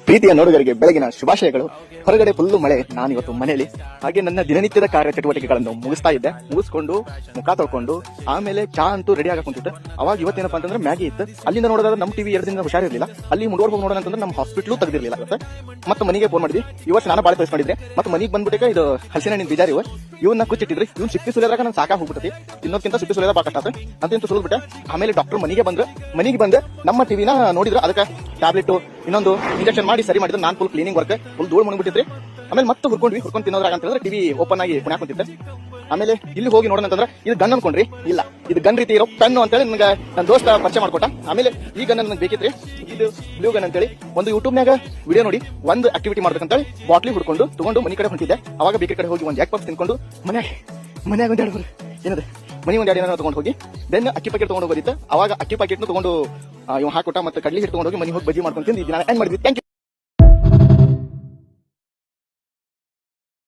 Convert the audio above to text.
ಪ್ರೀತಿಯ ನೋಡುಗರಿಗೆ ಬೆಳಗಿನ ಶುಭಾಶಯಗಳು. ಹೊರಗಡೆ ಫುಲ್ಲು ಮಳೆ, ನಾನು ಇವತ್ತು ಮನೆಯಲ್ಲಿ ಹಾಗೆ ನನ್ನ ದಿನನಿತ್ಯದ ಕಾರ್ಯ ಚಟುವಟಿಕೆಗಳನ್ನು ಮುಗಿಸ್ತಾ ಇದ್ದೆ. ಮುಗಿಸ್ಕೊಂಡು ಮುಖ ತೊಳ್ಕೊಂಡು ಆಮೇಲೆ ಚಾ ಅಂತೂ ರೆಡಿ ಆಗ ಕುಂತಿತ್ತು. ಅವಾಗ ಇವತ್ತೇನಪ್ಪ ಅಂತಂದ್ರೆ ಮ್ಯಾಗಿ ಇತ್ತು. ಅಲ್ಲಿಂದ ನೋಡೋದಾದ್ರೆ ನಮ್ಮ ಟಿವಿ 2 ದಿನ ಹುಷಾರಿರಲಿಲ್ಲ. ಅಲ್ಲಿ ಮುಂಡೋರ್ ಹೋಗಿ ನೋಡೋಣ ಅಂತಂದ್ರೆ ನಮ್ಮ ಹಾಸ್ಪಿಟ್ಲು ತೆಗೆದಿರಲಿಲ್ಲ. ಮತ್ತೆ ಮನೆಗೆ ಫೋನ್ ಮಾಡಿದ್ವಿ. ಇವತ್ತು ನಾನು ಬಾಳೆ ತೋರಿಸ್ಕೊಂಡಿದ್ರೆ ಮತ್ತೆ ಮನೆಗೆ ಬಂದ್ಬಿಟ್ಟೆ ಇದು ಹಲಸಿನ ಬೀಜ ಇವು ಇವನ್ನ ಕುಚ್ಚಿಟ್ಟಿದ್ರಿ. ಇವ್ನು ಸಿಪ್ಪಿ ಸುಲಿಯೋದ್ರಾಗ ನಾನು ಸಾಕಾಗಿ ಹೋಗ್ಬಿಟ್ಟತಿ. ಇನ್ನೊಂದಕ್ಕಿಂತ ಸಿಪ್ಪಿ ಸುಲಿಯೋದ ಬಾಕಷ್ಟ ಅಂತಂತೂ ಸುಲಿದ್ಬಿಟ್ಟೆ. ಆಮೇಲೆ ಡಾಕ್ಟರ್ ಮನೆಗೆ ಬಂದು ನಮ್ಮ ಟಿವಿನ ನೋಡಿದ್ರು. ಅದಕ್ಕೆ ಟ್ಯಾಬ್ಲೆಟ್ ಇನ್ನೊಂದು ಇಂಜೆಕ್ಷನ್ ಮಾಡಿ ಸರಿ ಮಾಡಿದ್ರೆ ನಾನು ಫುಲ್ ಕ್ಲೀನಿಂಗ್ ವರ್ಕ್ ಫುಲ್ ಧೂಳು ಮುನ್ಬಿಟ್ಟಿದ್ರಿ. ಆಮೇಲೆ ಮತ್ತೆ ಹುರ್ಕೊಂಡು ತಿನ್ನೋದ್ರಾಗ ಅಂತ ಹೇಳಿದ್ರೆ ಟಿವಿ ಓಪನ್ ಆಗಿ ಪುಣ್ಯ ಕುಂತಿದ್ದೆ. ಆಮೇಲೆ ಇಲ್ಲಿ ಹೋಗಿ ನೋಡೋಣ ಅಂತಂದ್ರೆ ಇದು ಗನ್ ಅನ್ಕೊಂಡ್ರಿ, ಇಲ್ಲ ಇದು ಗನ್ ರೀತಿ ಇರೋ ಪೆನ್ನು ಅಂತೇಳಿ ನನಗೆ ನನ್ನ ದೋಸ್ತ ಪರಿಚಯ ಮಾಡ್ಕೊಟ್ಟ. ಆಮೇಲೆ ಈ ಗನ್ ನನಗೆ ಬೇಕಿತ್ರಿ, ಇದು ಬ್ಲೂ ಗನ್ ಅಂತೇಳಿ ಒಂದು ಯೂಟ್ಯೂಬ್ನಾಗ ವಿಡಿಯೋ ನೋಡಿ ಒಂದು ಆಕ್ಟಿವಿಟಿ ಮಾಡ್ಬೇಕಂತೇಳಿ ಬಾಟ್ಲಿ ಹುಡ್ಕೊಂಡು ತಗೊಂಡು ಮನೆ ಕಡೆ ಹೊಂಟಿದ್ದೆ. ಅವಾಗ ಬೇಕರಿ ಕಡೆ ಹೋಗಿ ಒಂದು ಜಾಕ್ ಪಪ್ಸ್ ತಿನ್ಕೊಂಡು ಮನ್ಯಾಗ ಒಂದು ಎರಡು ಏನದು ಮನೆ ಒಂದು ಎರಡು ತಗೊಂಡು ಹೋಗಿ ದೆನ್ ಅಕ್ಕಿ ಪ್ಯಾಕೆಟ್ ತಗೊಂಡು ಹೋಗಿತ್ತು. ಅವಾಗ ಅಕ್ಕಿ ಪ್ಯಾಕೆಟ್ ತಗೊಂಡು ಇವ್ ಹಾಕೊಟ್ಟ ಮತ್ತೆ ಕಡ್ಲಿ ಹಿಟ್ಟು ತಗೊಂಡು ಹೋಗಿ ಮನೆ ಹೋಗಿ ಬಜ್ಜಿ ಮಾಡ್ಕೊಂಡು ತಿಂದು ನಾನು ಎಂಡ್ ಮಾಡಿದ್ವಿ. Thank you.